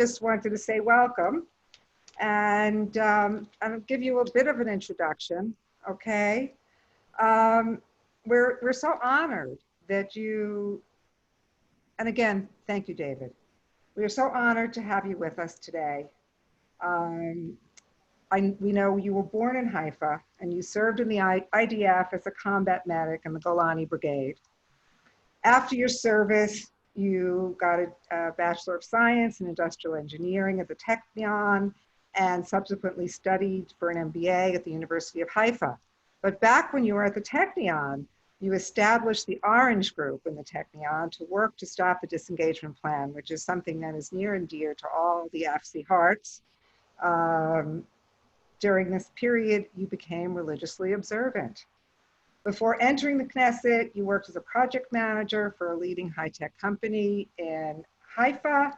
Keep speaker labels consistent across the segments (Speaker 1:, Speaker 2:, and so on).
Speaker 1: just wanted to say welcome and I'll give you a bit of an introduction, okay? We're so honored that you, and again, thank you, David. We are so honored to have you with us today. We know you were born in Haifa and you served in the IDF as a combat medic in the Golani Brigade. After your service, you got a Bachelor of Science in Industrial Engineering at the Technion and subsequently studied for an MBA at the University of Haifa. But back when you were at the Technion, you established the Orange Group in the Technion to work to stop the disengagement plan, which is something that is near and dear to all the AFSI hearts. During this period, you became religiously observant. Before entering the Knesset, you worked as a project manager for a leading high-tech company in Haifa.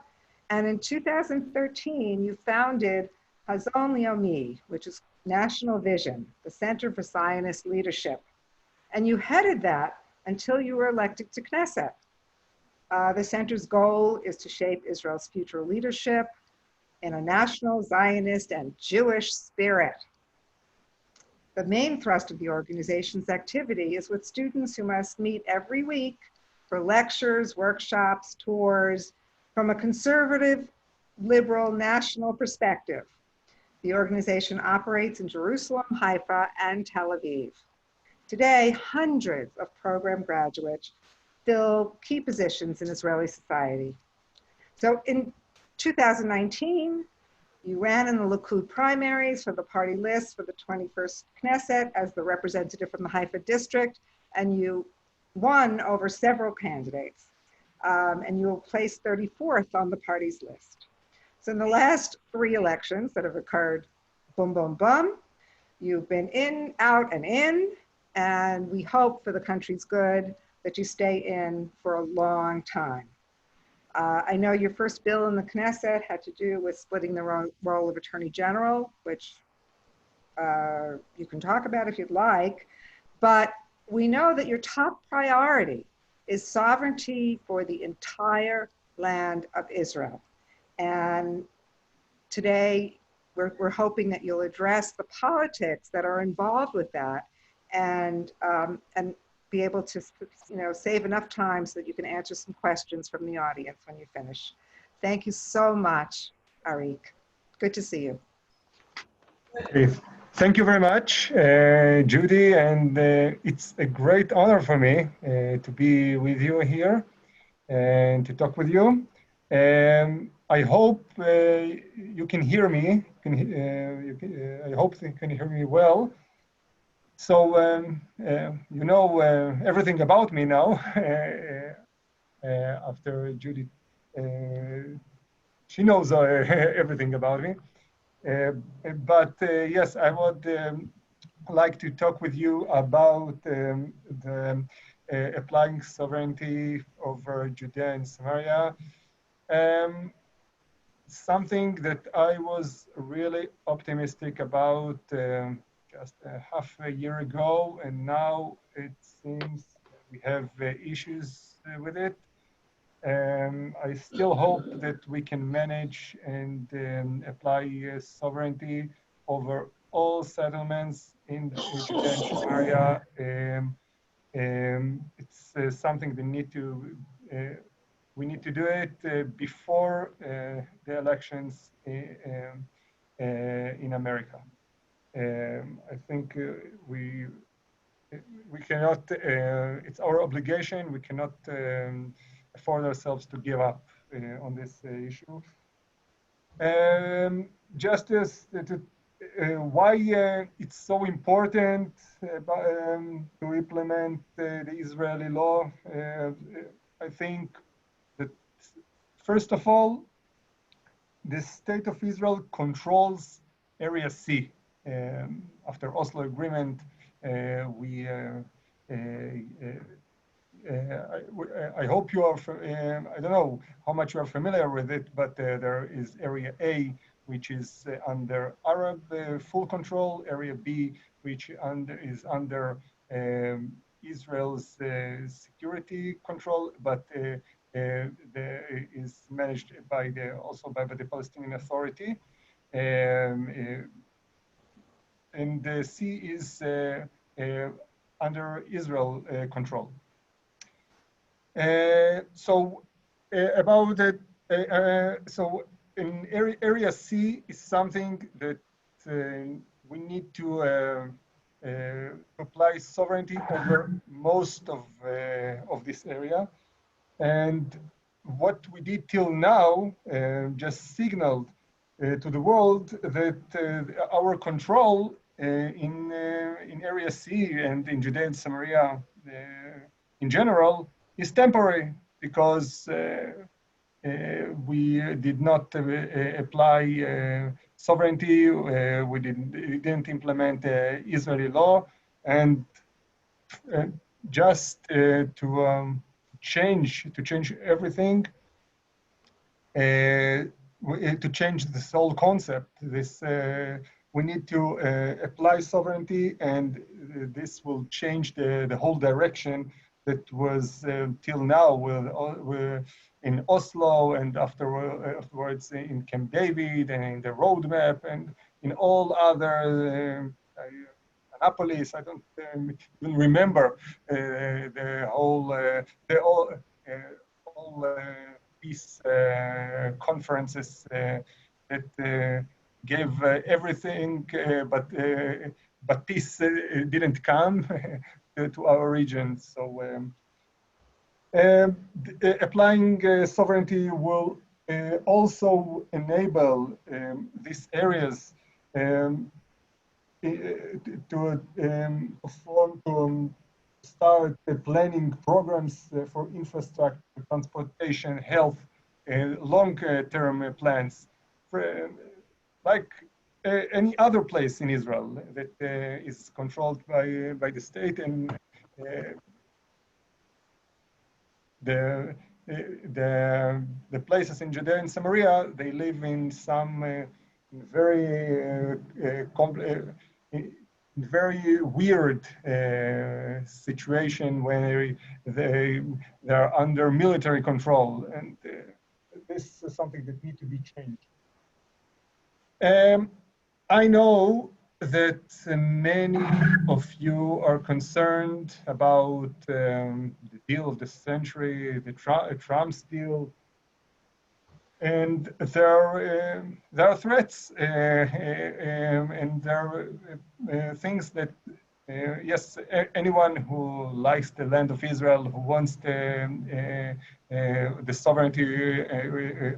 Speaker 1: And in 2013, you founded Hazon Leomi, which is National Vision, the Center for Zionist Leadership. And you headed that until you were elected to Knesset. The center's goal is to shape Israel's future leadership in a national, Zionist, and Jewish spirit. The main thrust of the organization's activity is with students who must meet every week for lectures, workshops, tours, from a conservative, liberal, national perspective. The organization operates in Jerusalem, Haifa, and Tel Aviv. Today, hundreds of program graduates fill key positions in Israeli society. So in 2019, you ran in the Likud primaries for the party list for the 21st Knesset as the representative from the Haifa district, and you won over several candidates. And you were placed 34th on the party's list. So in the last 3 elections that have occurred, boom, boom, boom, you've been in, out, and in, and we hope for the country's good that you stay in for a long time. I know your first bill in the Knesset had to do with splitting the role of Attorney General, which you can talk about if you'd like, but we know that your top priority is sovereignty for the entire land of Israel. And today, we're hoping that you'll address the politics that are involved with that and be able to, save enough time so that you can answer some questions from the audience when you finish. Thank you so much, Ariel. Good to see you.
Speaker 2: Okay. Thank you very much, Judy, and it's a great honor for me to be with you here and to talk with you. I hope you can hear me. I hope you can hear me well. So you know everything about me now after Judy. She knows everything about me. But yes, I would like to talk with you about the applying sovereignty over Judea and Samaria. Something that I was really optimistic about just half a year ago, and now it seems we have issues with it. I still hope that we can manage and apply sovereignty over all settlements in Judea and Samaria. It's something we need to do it before the elections in America. I think we cannot, it's our obligation, we cannot afford ourselves to give up on this issue. Just as why it's so important to implement the Israeli law, I think that first of all, the state of Israel controls Area C. After Oslo Agreement, I hope you are, I don't know how much you are familiar with it, but there is Area A, which is under Arab full control, Area B, which is under Israel's security control, but is managed by also by the Palestinian Authority, and the sea is under Israel control. So about it, so in area C is something that we need to apply sovereignty over most of this area. And what we did till now just signaled to the world that our control in area C and in Judea and Samaria in general is temporary, because we did not apply sovereignty, we didn't implement Israeli law, and just to change everything, to change this whole concept. We need to apply sovereignty, and this will change the whole direction that was till now in Oslo, and afterwards in Camp David, and in the roadmap, and in all other Annapolis. I don't even remember all peace conferences that gave everything, but peace didn't come to our region. So applying sovereignty will also enable these areas to start planning programs for infrastructure, transportation, health, long-term plans, like any other place in Israel that is controlled by the state. And the places in Judea and Samaria, they live in some very weird situation when they're under military control, and this is something that needs to be changed. I know that many of you are concerned about the deal of the century, the Trump's deal, and there are threats, and there are things that, yes, anyone who likes the land of Israel, who wants the sovereignty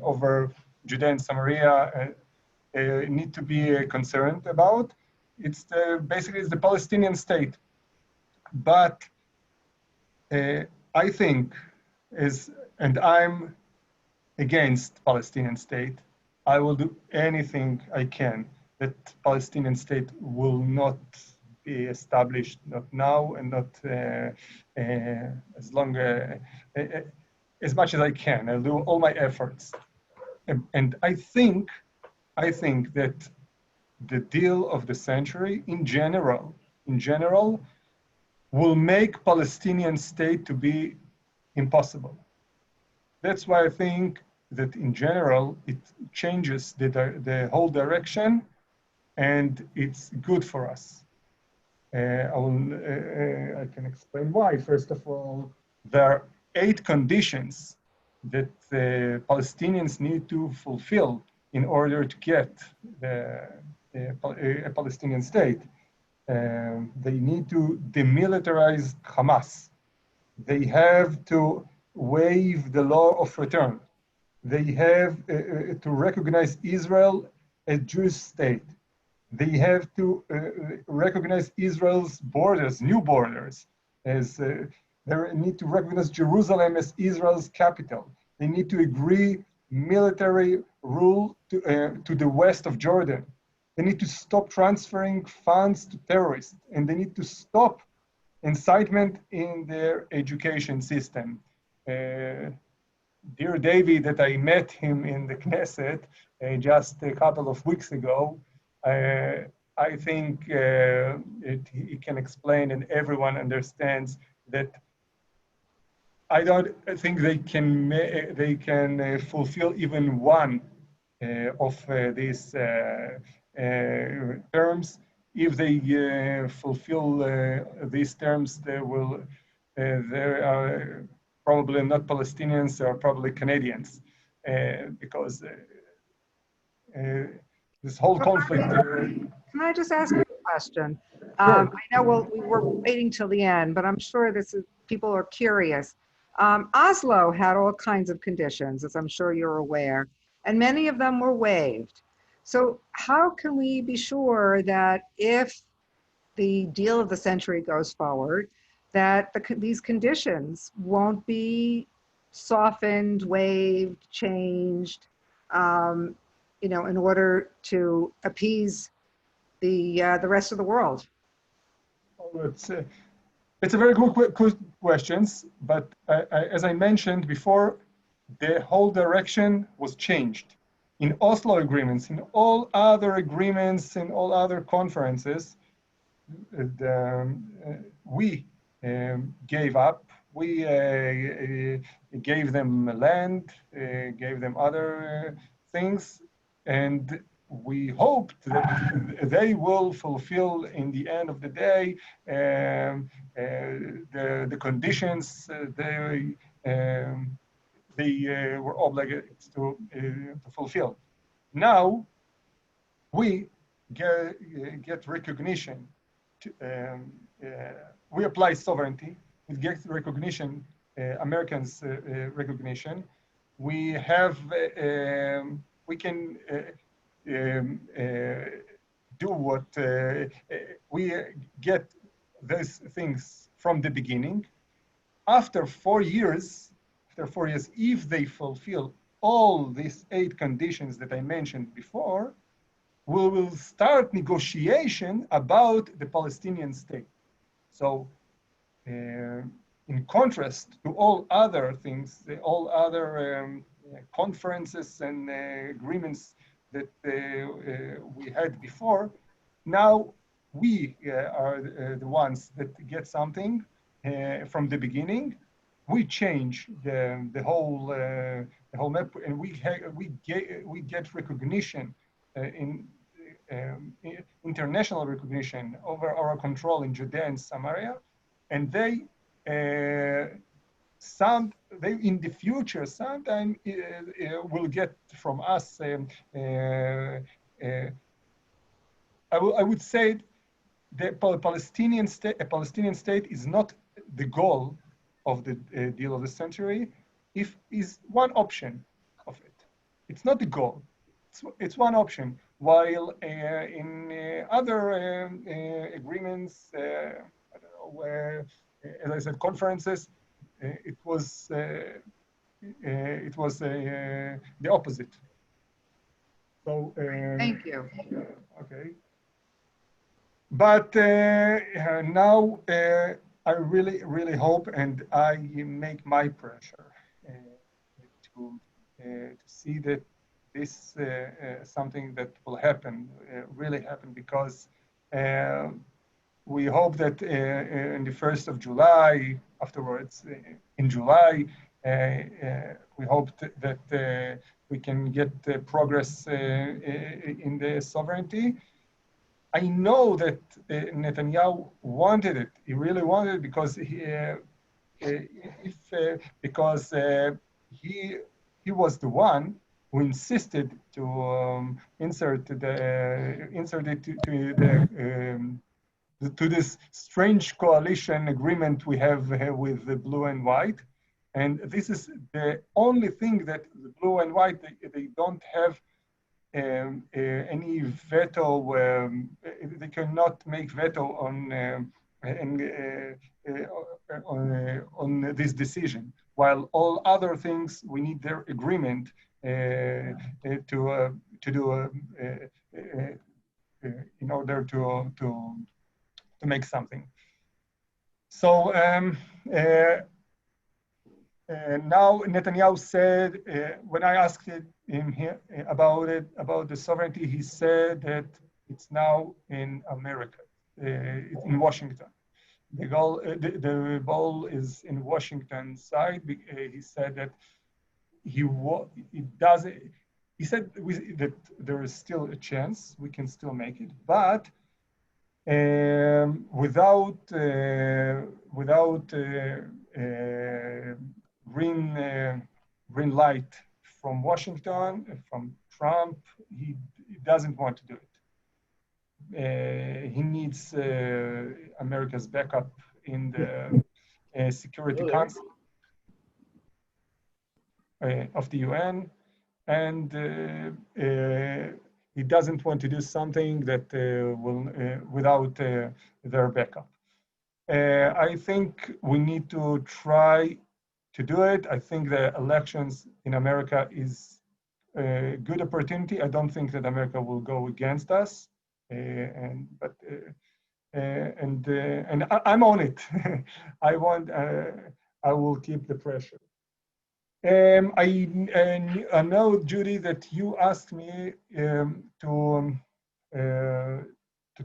Speaker 2: over Judea and Samaria, need to be concerned about. It's basically it's the Palestinian state. But I think and I'm against Palestinian state. I will do anything I can that Palestinian state will not be established, not now, and not as much as I can. I'll do all my efforts. And I think that the deal of the century in general will make Palestinian state to be impossible. That's why I think that in general, it changes the whole direction, and it's good for us. I can explain why. First of all, there are 8 conditions that the Palestinians need to fulfill in order to get a Palestinian state. They need to demilitarize Hamas. They have to waive the law of return. They have to recognize Israel as Jewish state. They have to recognize Israel's borders, new borders, as they need to recognize Jerusalem as Israel's capital. They need to agree military rule to the west of Jordan. They need to stop transferring funds to terrorists, and they need to stop incitement in their education system. Dear David, that I met him in the Knesset just a couple of weeks ago, I think he can explain, and everyone understands that I don't think they can fulfill even one of these terms. If they fulfill these terms, they are probably not Palestinians, they are probably Canadians, because this whole conflict.
Speaker 1: Can I just ask you a question?
Speaker 2: Sure.
Speaker 1: I know we were waiting till the end, but I'm sure people are curious. Oslo had all kinds of conditions, as I'm sure you're aware, and many of them were waived. So how can we be sure that if the deal of the century goes forward, that these conditions won't be softened, waived, changed, um, in order to appease the rest of the world?
Speaker 2: It's a very good questions, but as I mentioned before, the whole direction was changed. In Oslo agreements, in all other agreements, in all other conferences, we gave up. We gave them land, gave them other things, and we hoped that they will fulfill in the end of the day the conditions they were obligated to fulfill. Now we get recognition. We apply sovereignty. We get recognition, Americans recognition. We have, we can do what we get those things from the beginning. After 4 years, if they fulfill all these 8 conditions that I mentioned before, we will start negotiation about the Palestinian state. So in contrast to all other things, all other conferences and agreements that we had before, now we are the ones that get something from the beginning. We change the whole map, and we get recognition in international recognition over our control in Judea and Samaria, and they in the future sometime will get from us. I would say the Palestinian state, a Palestinian state, is not the goal of the deal of the century. If is one option of it, it's not the goal. It's one option. While in other agreements, I don't know where, as I said, conferences, it was the opposite. So
Speaker 1: Thank you.
Speaker 2: okay, but now I really hope, and I make my pressure to see that this something that will happen, really happen, because we hope that in the 1st of July, afterwards, in July, we hope that we can get progress in the sovereignty. I know that Netanyahu wanted it. He really wanted it because he was the one who insisted to insert it to this strange coalition agreement we have with the blue and white. And this is the only thing that the blue and white, they don't have any veto. They cannot make veto on this decision. While all other things, we need their agreement to do in order to make something. So now Netanyahu said, when I asked him here about the sovereignty, he said that it's now in America, in Washington. the ball is in Washington side. He said that it doesn't. He said that there is still a chance we can still make it, but without green light from Washington, from Trump, he doesn't want to do it. He needs America's backup in the Security Council of the UN, and he doesn't want to do something that will without their backup. I think we need to try to do it. I think the elections in America is a good opportunity. I don't think that America will go against us, and I'm on it. I will keep the pressure. I know, Judy, that you asked me to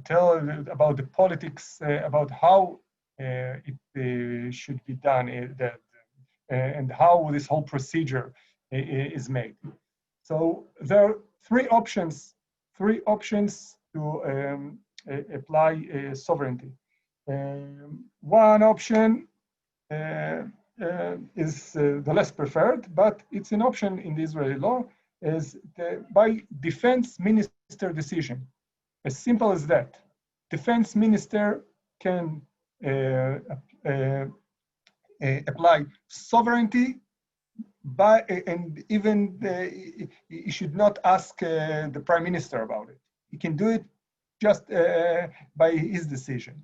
Speaker 2: tell about the politics, about how it should be done, and how this whole procedure is made. So there are three options to apply sovereignty. One option is the less preferred, but it's an option in the Israeli law, is by defense minister decision. As simple as that. Defense minister can apply sovereignty, and even he should not ask the prime minister about it. He can do it just by his decision.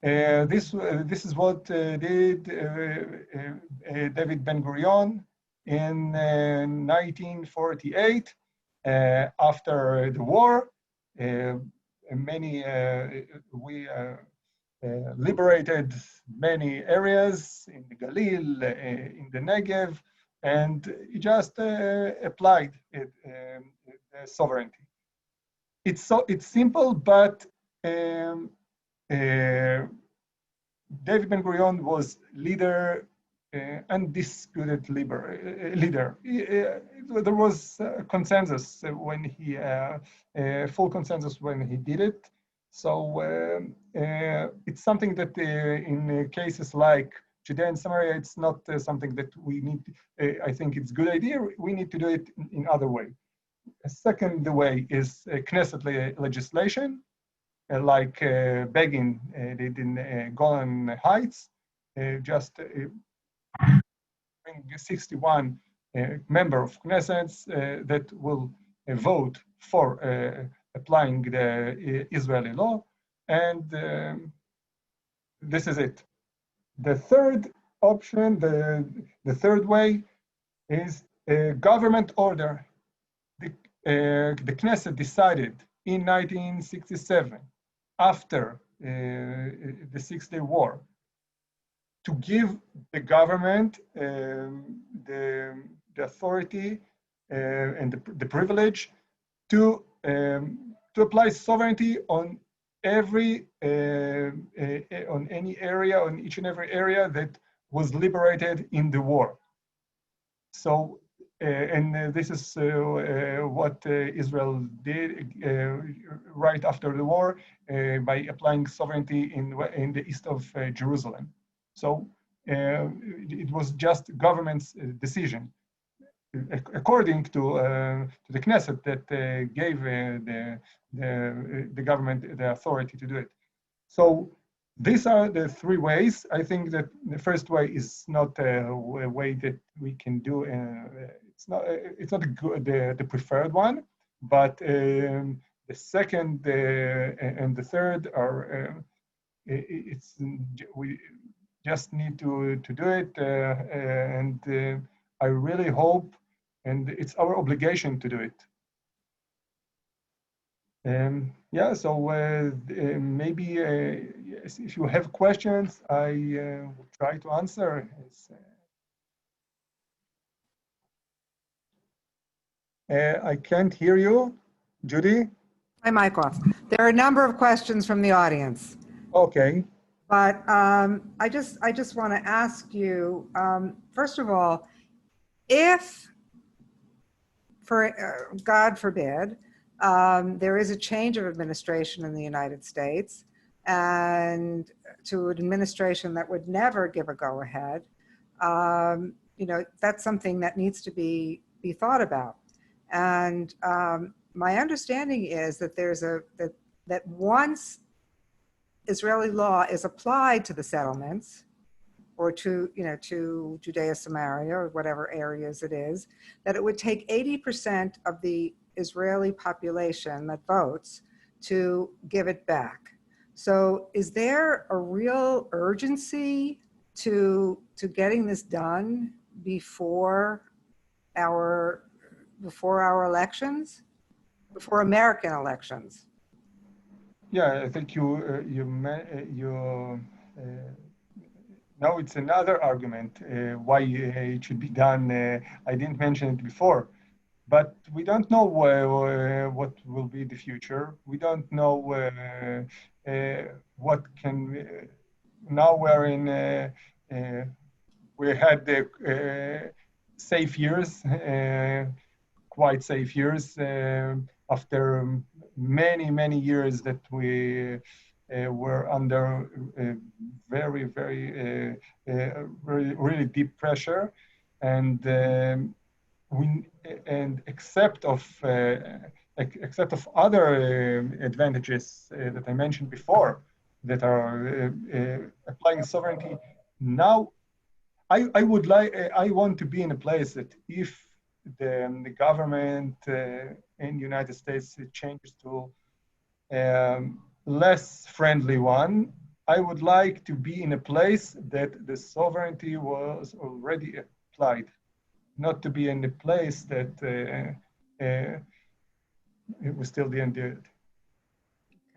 Speaker 2: This is what did David Ben-Gurion in 1948 after the war. We liberated many areas in the Galil, in the Negev, and he just applied sovereignty. It's simple, but David Ben-Gurion was leader, undisputed leader. There was consensus when he, full consensus when he did it. So it's something that in cases like Judea and Samaria, it's not something that we need. I think it's a good idea. We need to do it in other way. A second way is Knesset legislation. Like Begin did in Golan Heights, just bring 61 member of Knesset that will vote for applying the Israeli law, and this is it. The third option, the third way, is a government order. The Knesset decided in 1967, after the Six-Day War, to give the government the authority and the privilege to apply sovereignty on every on any area, on each and every area that was liberated in the war. So. And this is what Israel did right after the war by applying sovereignty in the east of Jerusalem. So it was just government's decision, according to the Knesset, that gave the government the authority to do it. So these are the three ways. I think that the first way is not a way that we can do. It's not the preferred one, but the second and the third are. We just need to do it, and I really hope, and it's our obligation to do it. Yeah, so maybe yes, if you have questions, I will try to answer. I can't hear you, Judy.
Speaker 1: My mic off. There are a number of questions from the audience.
Speaker 2: Okay.
Speaker 1: But I just want to ask you, first of all, if, for God forbid, there is a change of administration in the United States, and to an administration that would never give a go-ahead, you know, that's something that needs to be thought about. And my understanding is that that once Israeli law is applied to the settlements, or to, you know, to Judea, Samaria, or whatever areas it is, that it would take 80% of the Israeli population that votes to give it back. So is there a real urgency to getting this done before our elections, before American elections?
Speaker 2: Yeah, I think now it's another argument why it should be done. I didn't mention it before, but we don't know what will be the future. We don't know what can. Now we're in. We had safe years, quite safe years, after many years that we were under really deep pressure, and except of other advantages that I mentioned before that are applying sovereignty. Now I would like, I want to be in a place that if the government in the United States changes to less friendly one, I would like to be in a place that the sovereignty was already applied, not to be in a place that it was still didn't do it.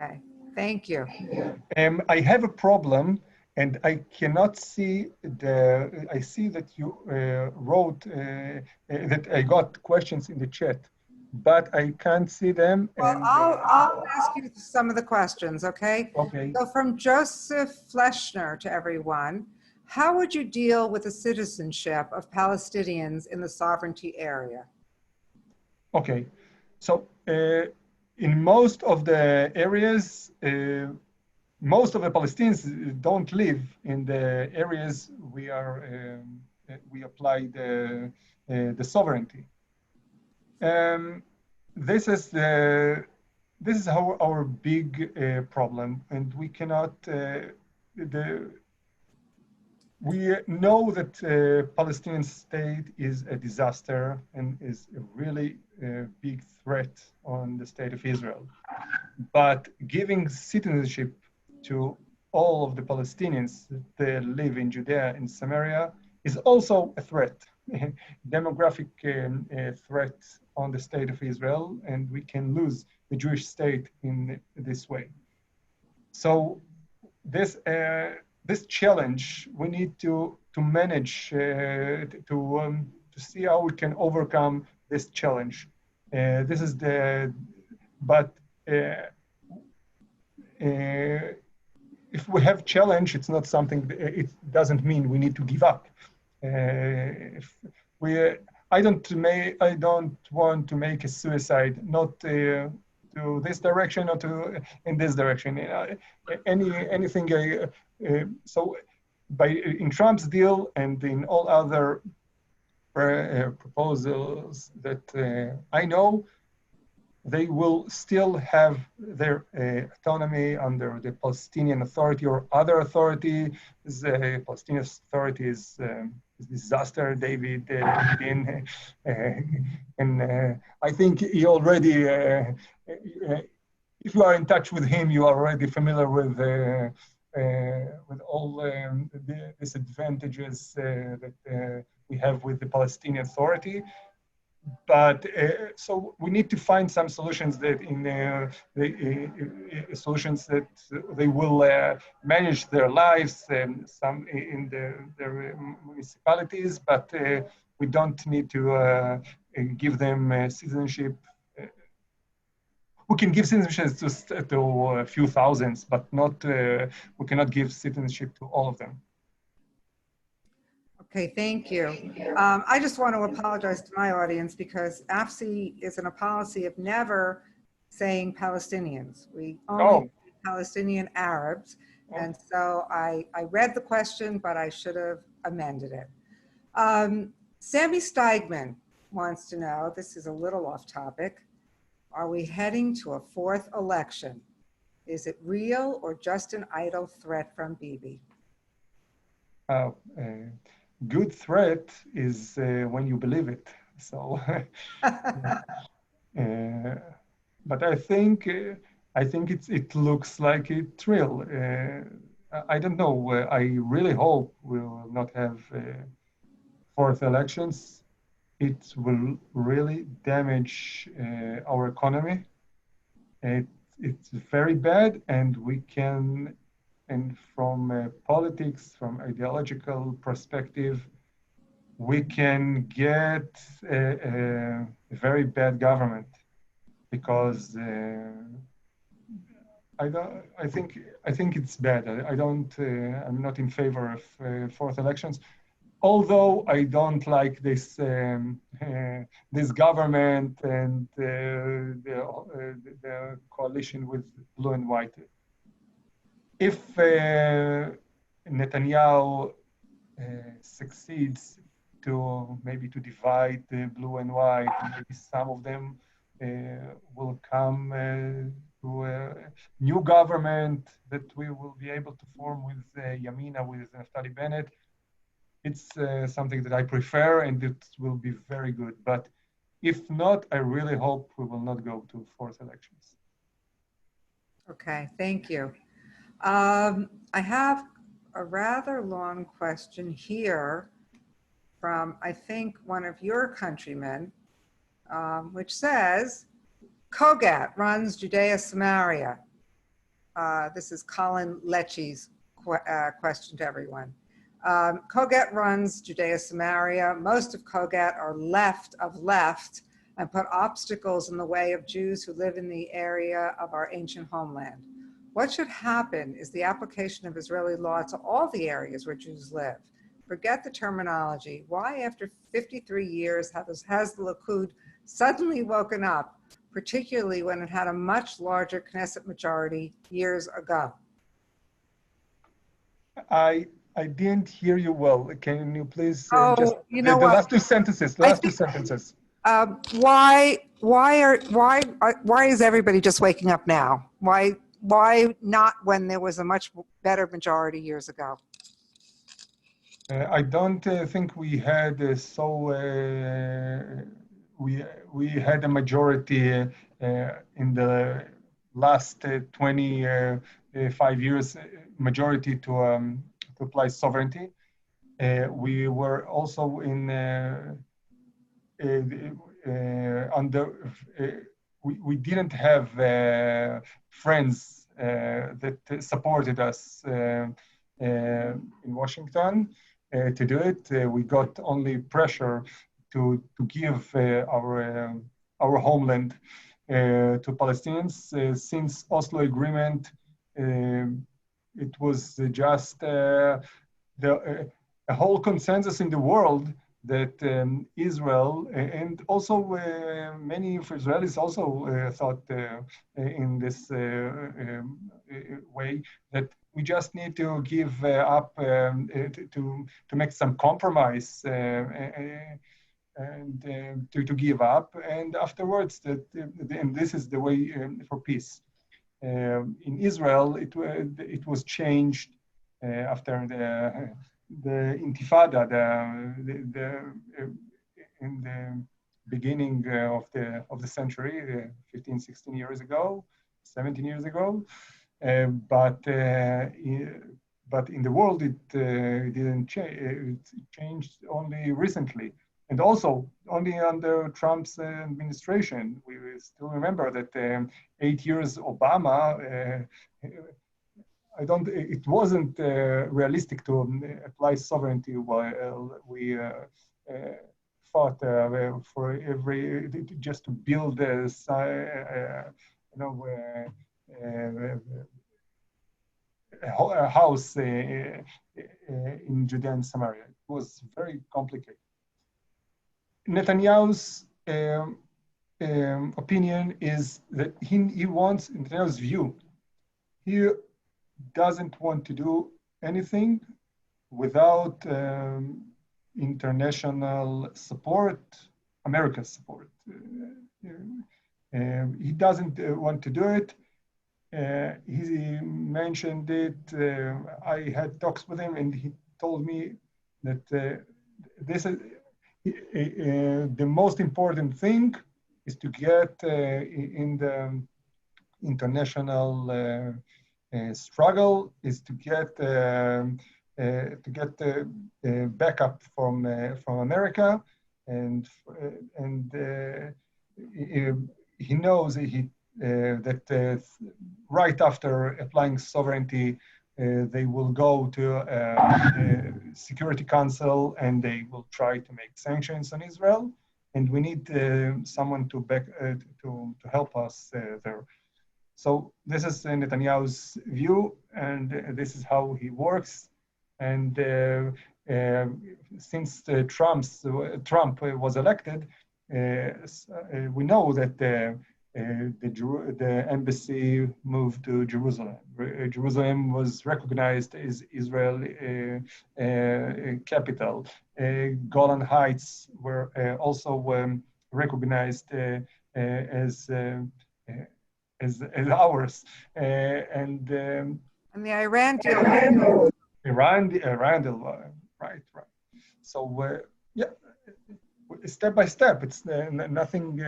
Speaker 1: Okay, thank you.
Speaker 2: I have a problem, and I cannot see the. I see that you wrote that I got questions in the chat, but I can't see them.
Speaker 1: Well,
Speaker 2: And
Speaker 1: I'll ask you some of the questions, okay?
Speaker 2: okay.
Speaker 1: So from Joseph Fleschner to everyone, how would you deal with the citizenship of Palestinians in the sovereignty area?
Speaker 2: Okay, so in most of the areas, most of the Palestinians don't live in the areas we apply the sovereignty. This is our big problem, and we cannot. We know that Palestinian state is a disaster and is a really big threat on the state of Israel. But giving citizenship to all of the Palestinians that live in Judea and Samaria is also a threat, demographic threat on the state of Israel, and we can lose the Jewish state in this way. So this challenge we need to manage to see how we can overcome this challenge. This is but if we have challenge, it's not something. It doesn't mean we need to give up. I don't want to make a suicide, not to this direction or to in this direction. Anything. So, in Trump's deal and in all other proposals that I know, they will still have their autonomy under the Palestinian Authority or other authority. The Palestinian Authority is disaster, David bedein, and I think he already, if you are in touch with him, you are already familiar with all the disadvantages that we have with the Palestinian Authority. But so we need to find some solutions that solutions that they will manage their lives, some in their municipalities, but we don't need to give them citizenship. we can give citizenship to a few thousands, but not we cannot give citizenship to all of them.
Speaker 1: Okay, thank you. I just want to apologize to my audience because AFSI is in a policy of never saying Palestinians. We only say Palestinian Arabs. And so I read the question, but I should have amended it. Sammy Steigman wants to know, this is a little off topic, are we heading to a fourth election? Is it real or just an idle threat from Bibi?
Speaker 2: Good threat is when you believe it. So, but I think it looks like it's real. I don't know. I really hope we will not have fourth elections. It will really damage our economy. It's very bad, and we can. And from politics, from ideological perspective, we can get a very bad government because I think it's bad. I'm not in favor of fourth elections. Although I don't like this this government and the coalition with blue and white. If Netanyahu succeeds to maybe to divide the blue and white, maybe some of them will come to a new government that we will be able to form with Yamina, with Naftali Bennett. It's something that I prefer, and it will be very good. But if not, I really hope we will not go to fourth elections.
Speaker 1: Okay, thank you. I have a rather long question here from, I think, one of your countrymen, which says, Kogat runs Judea Samaria. This is Colin Lecce's question to everyone. Kogat runs Judea Samaria. Most of Kogat are left and put obstacles in the way of Jews who live in the area of our ancient homeland. What should happen is the application of Israeli law to all the areas where Jews live. Forget the terminology. Why, after 53 years, has the Likud suddenly woken up, particularly when it had a much larger Knesset majority years ago?
Speaker 2: I didn't hear you well. Can you please just
Speaker 1: you know
Speaker 2: the
Speaker 1: what?
Speaker 2: last two sentences? Two sentences.
Speaker 1: Why is everybody just waking up now? Why not when there was a much better majority years ago?
Speaker 2: I don't think we had we had a majority in the last 25 years majority to apply sovereignty. We were also in under. We didn't have friends that supported us in Washington to do it. We got only pressure to give our homeland to Palestinians. Since Oslo Agreement, it was just a whole consensus in the world that Israel, and also many Israelis also thought in this way, that we just need to give up to make some compromise and to give up, and afterwards and this is the way for peace. In Israel, it was changed after the Intifada, in the beginning of the century, 15, 16 years ago, 17 years ago. But in the world, it didn't change. It changed only recently, and also only under Trump's administration. We still remember that 8 years Obama. It wasn't realistic to apply sovereignty while we fought for just to build a house in Judea and Samaria. It was very complicated. Netanyahu's opinion is that he wants, in Netanyahu's view, he doesn't want to do anything without international support, America's support. He doesn't want to do it. He mentioned it. I had talks with him, and he told me that this is the most important thing is to get in the international struggle is to get backup from America, and he knows that right after applying sovereignty, they will go to Security Council and they will try to make sanctions on Israel, and we need someone to help us there. So this is Netanyahu's view, and this is how he works. And since Trump was elected, we know that the embassy moved to Jerusalem. Jerusalem was recognized as Israel capital. Golan Heights were also recognized as ours, and
Speaker 1: the Iran deal.
Speaker 2: Iran deal, right. So yeah, step by step, it's nothing.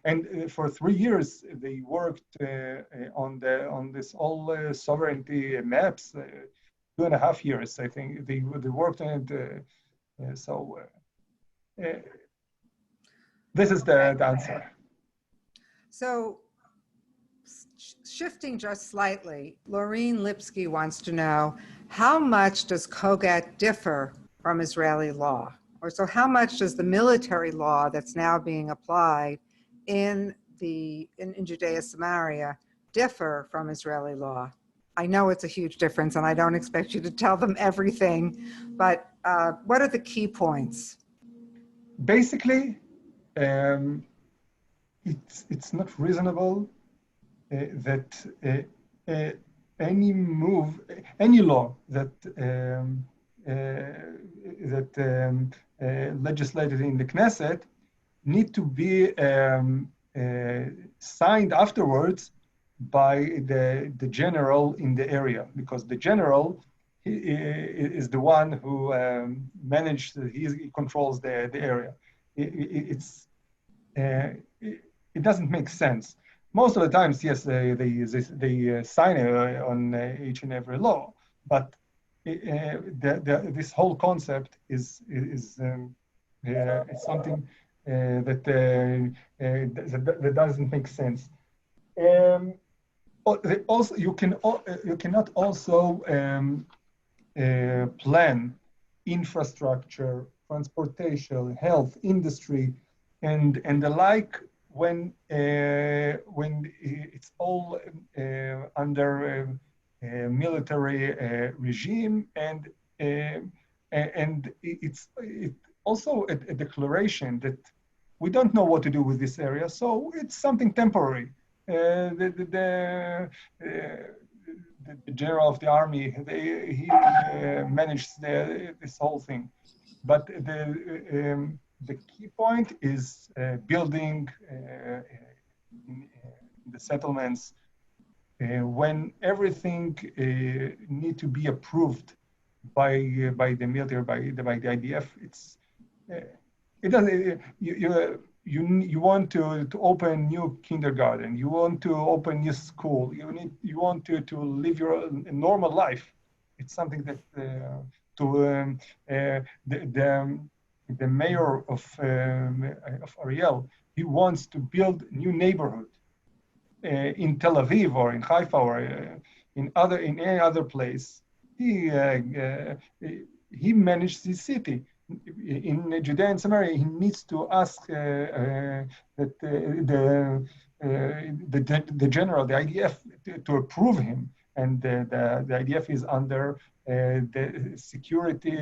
Speaker 2: And for 3 years, they worked on this all sovereignty maps. 2.5 years, I think, they worked on it. So this is the answer.
Speaker 1: So, shifting just slightly, Laureen Lipsky wants to know, how much does Kogat differ from Israeli law? Or so how much does the military law that's now being applied in Judea Samaria differ from Israeli law? I know it's a huge difference, and I don't expect you to tell them everything, but what are the key points?
Speaker 2: Basically, it's not reasonable that any law that legislated in the Knesset need to be signed afterwards by the general in the area, because the general is the one who he controls the area. It doesn't make sense. Most of the times, yes, they sign on each and every law, but this whole concept is something that doesn't make sense. Also, you cannot also plan infrastructure, transportation, health, industry, and the like when it's all under a military regime, and it's also a declaration that we don't know what to do with this area, so it's something temporary. The general of the army, he managed this whole thing, but the key point is building in the settlements when everything need to be approved by the military, by the IDF. It doesn't. You want to open new kindergarten. You want to open new school. You want to live your normal life. It's something that the mayor of Ariel, he wants to build new neighborhood in Tel Aviv or in Haifa or in any other place. He managed this city. In Judea and Samaria, he needs to ask that the general, the IDF, to approve him. And the IDF is under the security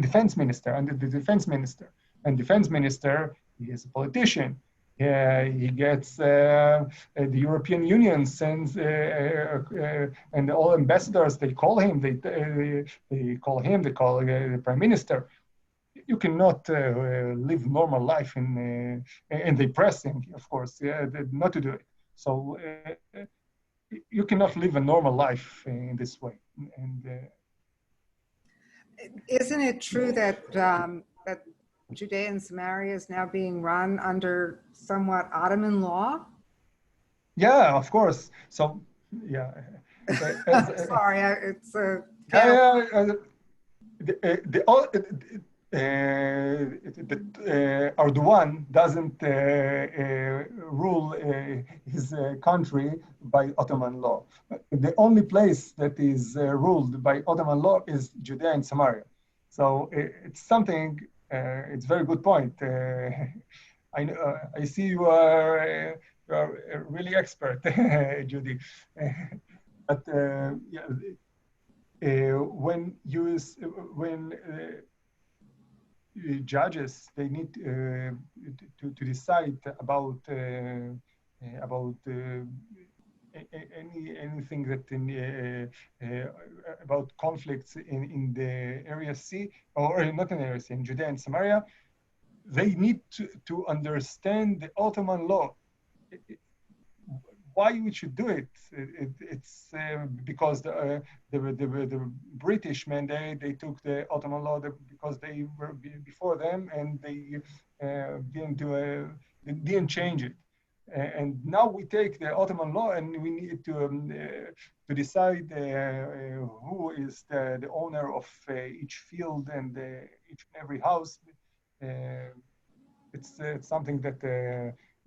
Speaker 2: defense minister, under the defense minister. And defense minister, he is a politician. He gets the European Union sends and all ambassadors. They call him. They call him. They call the prime minister. You cannot live normal life and they press him, of course, not to do it. So you cannot live a normal life in this way. And
Speaker 1: isn't it true that that Judea and Samaria is now being run under somewhat Ottoman law?
Speaker 2: yeah, of course. So yeah.
Speaker 1: Sorry, it's a.
Speaker 2: Erdogan doesn't rule his country by Ottoman law. The only place that is ruled by Ottoman law is Judea and Samaria. So it's something, it's a very good point. I see you are really expert, Judy. But when judges, they need to decide about anything that about conflicts in the area C, or not in area C, in Judea and Samaria. They need to understand the Ottoman law. Why we should do it? It's because the British mandate, they took the Ottoman law because they were before them, and they didn't change it. And now we take the Ottoman law, and we need to decide who is the owner of each field and each and every house. It's something that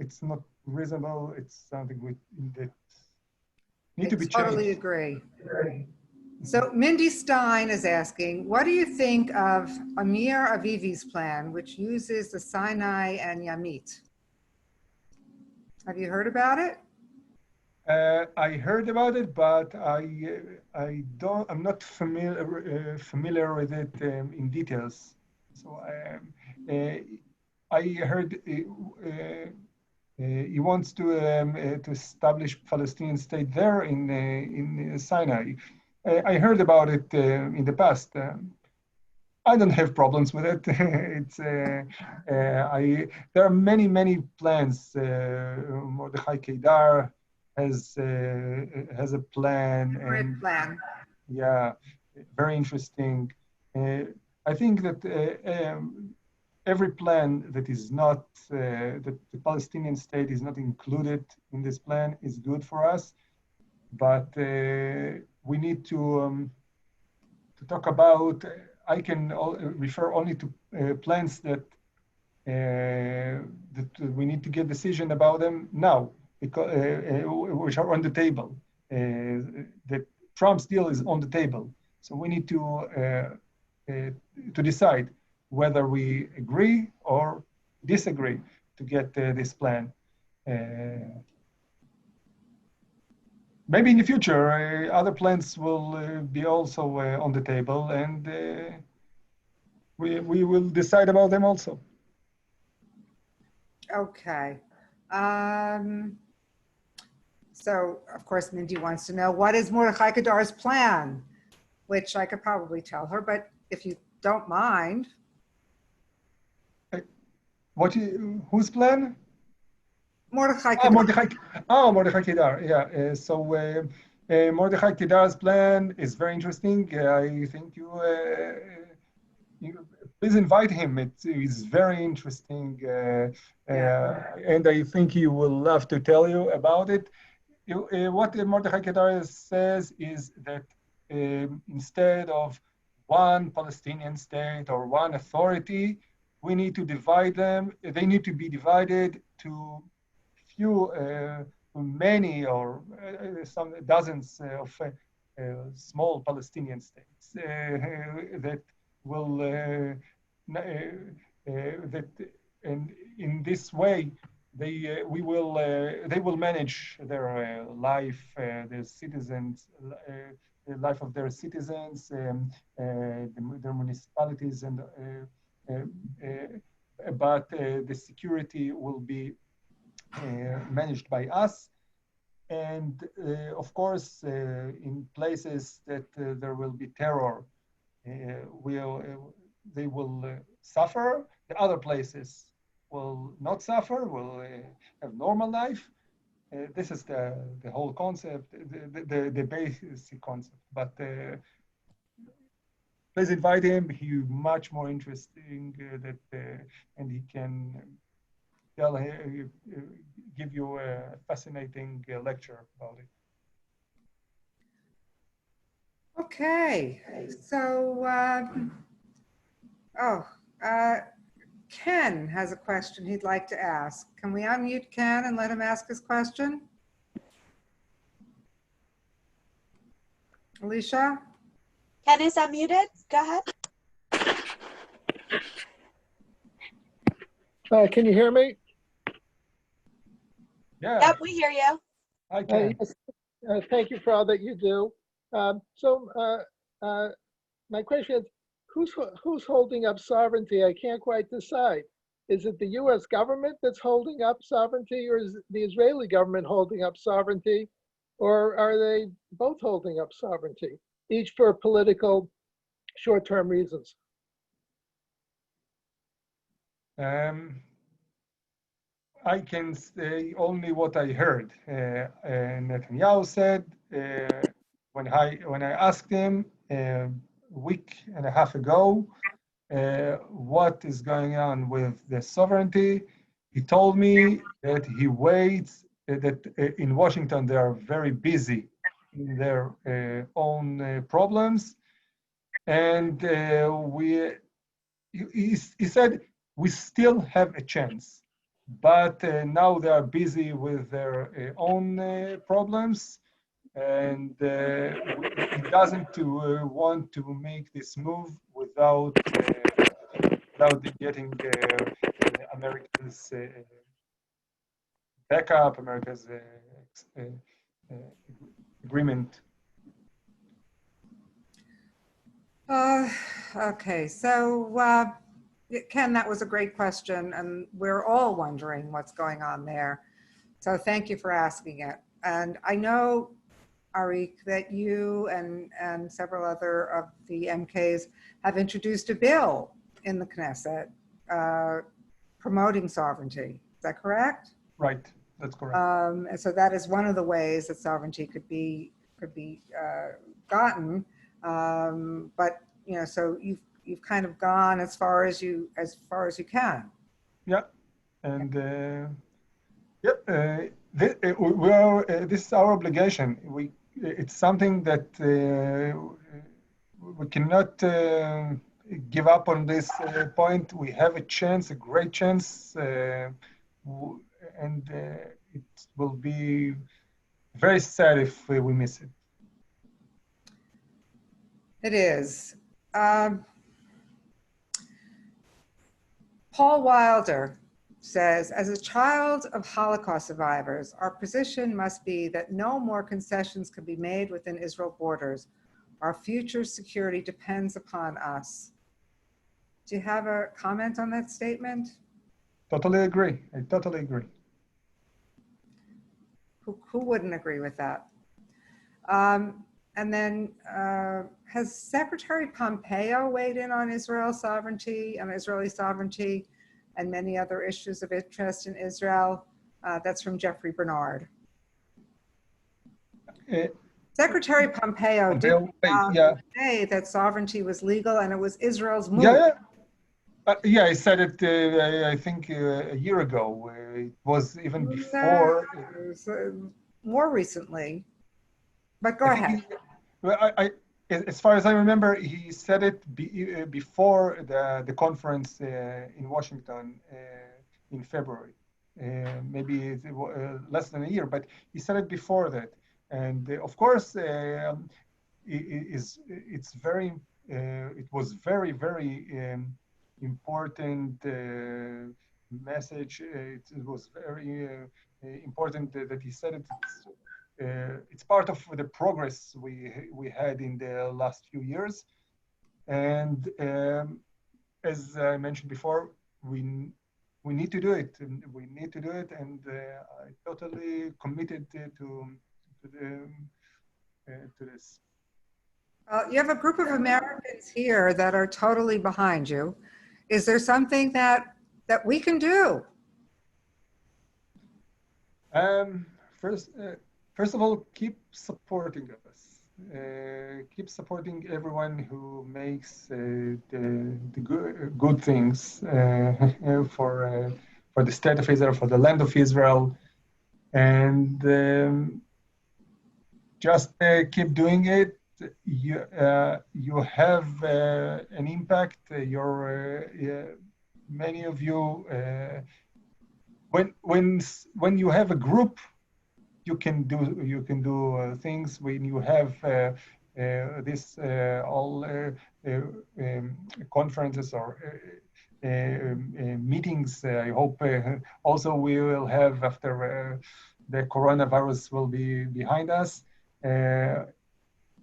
Speaker 2: it's not reasonable. It's something that need to be changed.
Speaker 1: Totally agree. So Mindy Stein is asking, what do you think of Amir Avivi's plan, which uses the Sinai and Yamit? Have you heard about it?
Speaker 2: I heard about it, but I'm not familiar with it in details. So I heard he wants to establish Palestinian state there in Sinai. I heard about it in the past. I don't have problems with it. It's there are many plans. Mordechai Kedar has a plan.
Speaker 1: Great plan.
Speaker 2: Yeah, very interesting. I think that every plan that is not that the Palestinian state is not included in this plan is good for us, but we need to talk about. I can refer only to plans that that we need to get decision about them now, because which are on the table. That Trump's deal is on the table, so we need to decide whether we agree or disagree to get this plan. Maybe in the future, other plans will be also on the table, and we will decide about them also.
Speaker 1: Okay. So, of course, Mindy wants to know, what is Mordechai Kedar's plan? Which I could probably tell her, but if you don't mind.
Speaker 2: Whose plan?
Speaker 1: Mordechai Kedar.
Speaker 2: Mordechai Kedar, yeah. So Mordechai Kedar's plan is very interesting. I think you please invite him. It's very interesting. And I think he will love to tell you about it. What Mordechai Kedar says is that instead of one Palestinian state or one authority, we need to divide them. They need to be divided to many or some dozens of small Palestinian states that will and in this way they will manage their life, their citizens, the life of their citizens, their municipalities, and but the security will be managed by us. And of course, in places that there will be terror, will they will suffer. The other places will not suffer, will have normal life. This is the whole concept, the basic concept. But please invite him. He's much more interesting and he can give you a fascinating lecture about it.
Speaker 1: Okay, so, Ken has a question he'd like to ask. Can we unmute Ken and let him ask his question? Alicia?
Speaker 3: Ken is unmuted. Go ahead.
Speaker 4: Can you hear me?
Speaker 2: Yeah.
Speaker 3: Yep, we hear you.
Speaker 2: I can.
Speaker 4: Yes. Thank you for all that you do. My question is, who's holding up sovereignty? I can't quite decide. Is it the U.S. government that's holding up sovereignty, or is the Israeli government holding up sovereignty, or are they both holding up sovereignty, each for political short-term reasons?
Speaker 2: I can say only what I heard. Netanyahu said when I asked him a week and a half ago what is going on with the sovereignty, he told me that he waits, that in Washington they are very busy in their own problems, and he said we still have a chance, but now they are busy with their own problems, and he doesn't want to make this move without getting America's backup, America's agreement.
Speaker 1: Okay, so Ken, that was a great question, and we're all wondering what's going on there. So thank you for asking it. And I know, Arik, that you and several other of the MKs have introduced a bill in the Knesset promoting sovereignty. Is that correct?
Speaker 2: Right, that's correct.
Speaker 1: And so that is one of the ways that sovereignty could be gotten. But you know, so you've kind of gone as far as you can.
Speaker 2: Yeah, and this is our obligation. It's something that we cannot give up on this point. We have a chance, a great chance, and it will be very sad if we miss it.
Speaker 1: It is. Paul Wilder says, as a child of Holocaust survivors, our position must be that no more concessions can be made within Israel borders. Our future security depends upon us. Do you have a comment on that statement?
Speaker 2: Totally agree. I totally agree.
Speaker 1: Who wouldn't agree with that? And then has Secretary Pompeo weighed in on Israel's sovereignty and Israeli sovereignty and many other issues of interest in Israel? That's from Jeffrey Bernard. Secretary Pompeo did say that sovereignty was legal and it was Israel's move.
Speaker 2: Yeah, I said it, I think, a year ago. It was even before.
Speaker 1: More recently. But go ahead.
Speaker 2: As far as I remember, he said it before the conference in Washington in February. Maybe less than a year, but he said it before that. And of course, it was very, very important message. It was very important that he said it. It's part of the progress we had in the last few years. And as I mentioned before, we need to do it. And we need to do it. And I totally committed to this.
Speaker 1: You have a group of Americans here that are totally behind you. Is there something that we can do?
Speaker 2: First of all, keep supporting us. Keep supporting everyone who makes the good things for the state of Israel, for the land of Israel, and just keep doing it. You have an impact. Many of you, when you have a group, you can do things. When you have this all conferences or meetings, I hope also we will have after the coronavirus will be behind us.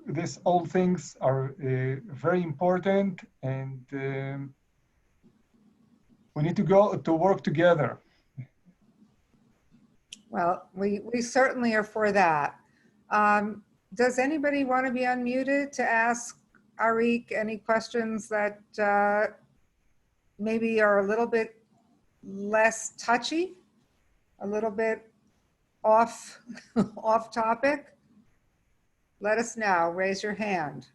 Speaker 2: These all things are very important, and we need to go to work together.
Speaker 1: Well, we certainly are for that. Does anybody want to be unmuted to ask Ariel any questions that maybe are a little bit less touchy, a little bit off topic? Let us know. Raise your hand.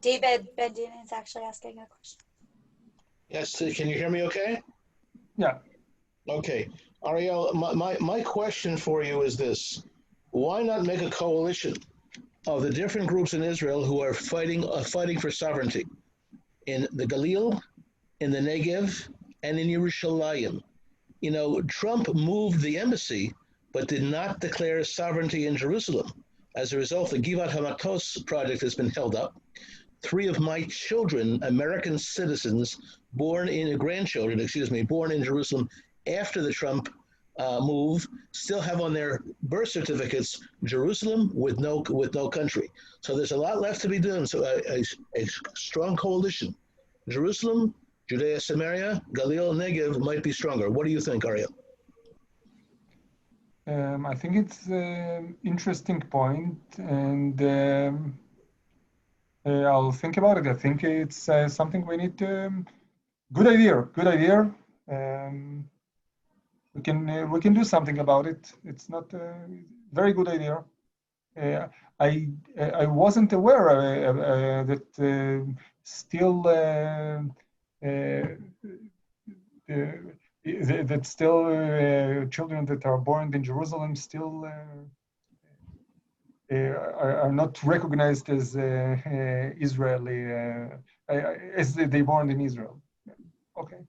Speaker 3: David bedein is actually asking a question.
Speaker 5: Yes, can you hear me okay?
Speaker 2: Yeah.
Speaker 5: Okay. Ariel, my question for you is this. Why not make a coalition of the different groups in Israel who are fighting for sovereignty in the Galil, in the Negev, and in Yerushalayim? You know, Trump moved the embassy, but did not declare sovereignty in Jerusalem. As a result, the Givat Hamatos project has been held up. 3 of my children, American citizens, born in Jerusalem after the Trump move, still have on their birth certificates Jerusalem with no country. So there's a lot left to be done. So a strong coalition, Jerusalem, Judea, Samaria, Galil, Negev might be stronger. What do you think, Ariel?
Speaker 2: I think it's an interesting point, and I'll think about it. I think it's something we need to. Good idea. We can do something about it. It's not a very good idea. I wasn't aware that still that still children that are born in Jerusalem still are not recognized as Israeli as they born in Israel. Okay,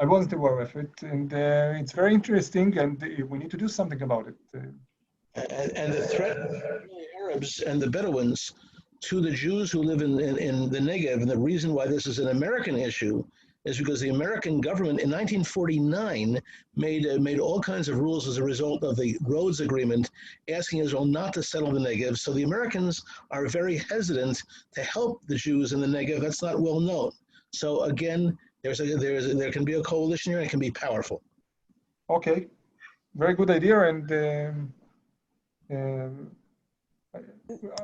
Speaker 2: I wasn't aware of it, and it's very interesting, and we need to do something about it.
Speaker 5: And the threat of the Arabs and the Bedouins to the Jews who live in the Negev, and the reason why this is an American issue is because the American government in 1949 made all kinds of rules as a result of the Rhodes Agreement, asking Israel not to settle the Negev. So the Americans are very hesitant to help the Jews in the Negev. That's not well known. So again, there can be a coalition here, and it can be powerful.
Speaker 2: Okay, very good idea, and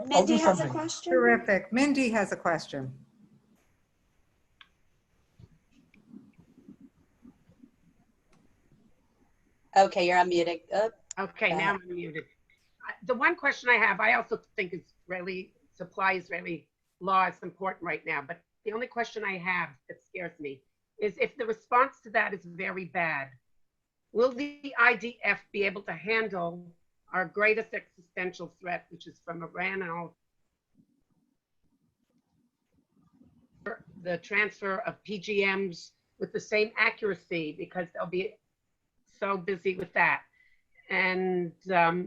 Speaker 3: Mindy has a question.
Speaker 1: Terrific. Mindy has a question.
Speaker 3: Okay, you're unmuted.
Speaker 6: Okay, now I'm unmuted. The one question I have, I also think Israeli law is important right now, but the only question I have that scares me is if the response to that is very bad, will the IDF be able to handle our greatest existential threat, which is from Iran and all the transfer of PGMs with the same accuracy, because they'll be so busy with that. And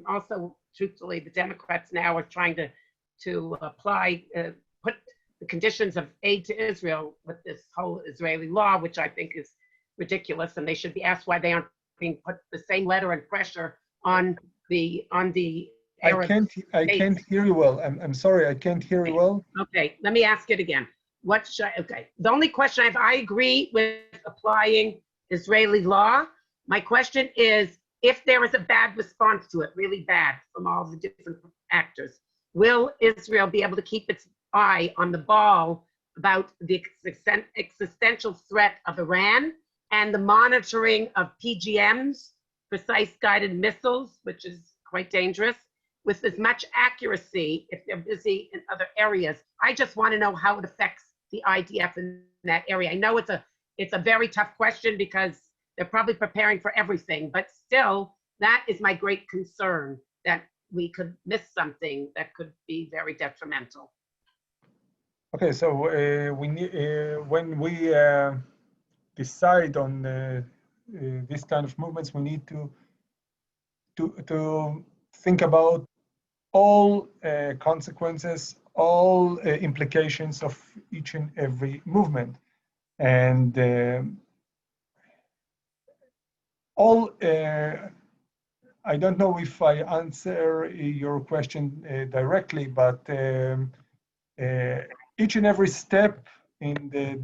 Speaker 6: also, truthfully, the Democrats now are trying to apply, put the conditions of aid to Israel with this whole Israeli law, which I think is ridiculous, and they should be asked why they aren't being put the same letter and pressure on the Arab
Speaker 2: I can't
Speaker 6: states.
Speaker 2: hear you well. I'm sorry, I can't hear you well.
Speaker 6: Okay, let me ask it again. The only question I agree with applying Israeli law. My question is, if there is a bad response to it, really bad from all the different actors, will Israel be able to keep its eye on the ball about the existential threat of Iran and the monitoring of PGMs, precise guided missiles, which is quite dangerous, with as much accuracy if they're busy in other areas? I just want to know how it affects the IDF in that area. I know it's a very tough question because they're probably preparing for everything, but still, that is my great concern, that we could miss something that could be very detrimental.
Speaker 2: Okay, so when we decide on this kind of movements, we need to think about all consequences, all implications of each and every movement, and all. I don't know if I answer your question directly, but each and every step in the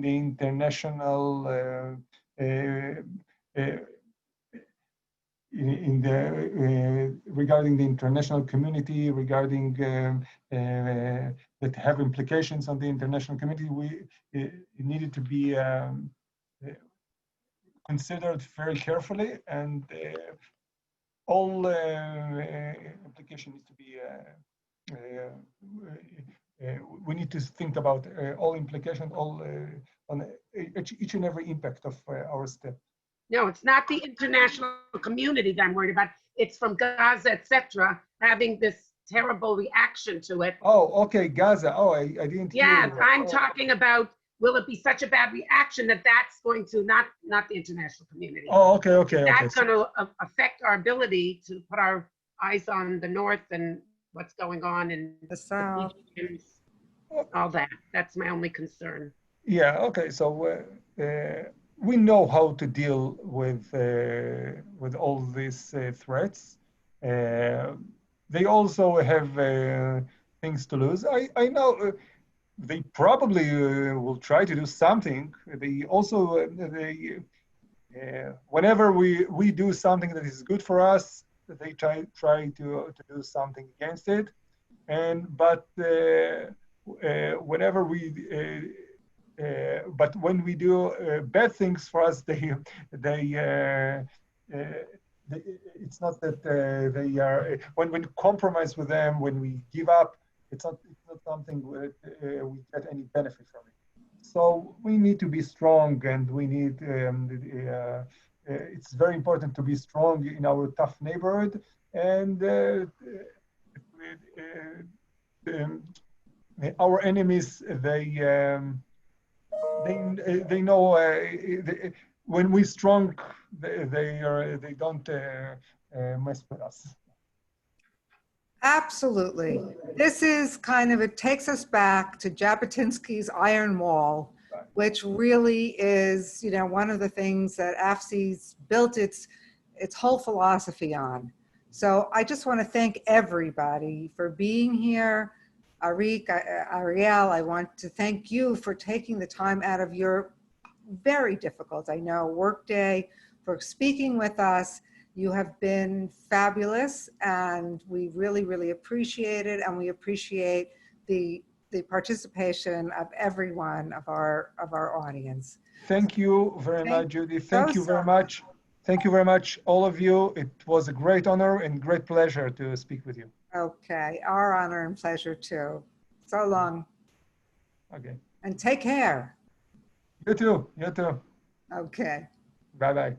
Speaker 2: international regarding the international community, regarding that have implications on the international community, it needed to be considered very carefully, and all implication needs to be. We need to think about all implications, all on each and every impact of our step.
Speaker 6: No, it's not the international community that I'm worried about. It's from Gaza, etc., having this terrible reaction to it.
Speaker 2: Oh, okay, Gaza. Oh, I didn't hear
Speaker 6: Yeah,
Speaker 2: you.
Speaker 6: I'm talking about, will it be such a bad reaction that that's going to, not the international community.
Speaker 2: Oh, okay.
Speaker 6: That's going to affect our ability to put our eyes on the north and what's going on in
Speaker 1: The South.
Speaker 6: All that. That's my only concern.
Speaker 2: Yeah, okay. So we know how to deal with all these threats. They also have things to lose. I know they probably will try to do something. They also whenever we do something that is good for us, they try to do something against it. But whenever but when we do bad things for us, it's not that they are, when we compromise with them, when we give up, it's not something we get any benefit from it. So we need to be strong, and we need, it's very important to be strong in our tough neighborhood, and our enemies, they know when we're strong, they don't mess with us.
Speaker 1: Absolutely. This is kind of, it takes us back to Jabotinsky's Iron Wall, which really is, one of the things that AFSI's built its whole philosophy on. So I just want to thank everybody for being here. Ariel, I want to thank you for taking the time out of your very difficult, I know, workday, for speaking with us. You have been fabulous, and we really, really appreciate it, and we appreciate the participation of everyone of our audience.
Speaker 2: Thank you very much, Judy. Thank you very much. Thank you very much, all of you. It was a great honor and great pleasure to speak with you.
Speaker 1: Okay, our honor and pleasure too. So long.
Speaker 2: Okay.
Speaker 1: And take care.
Speaker 2: You too. You too.
Speaker 1: Okay.
Speaker 2: Bye-bye.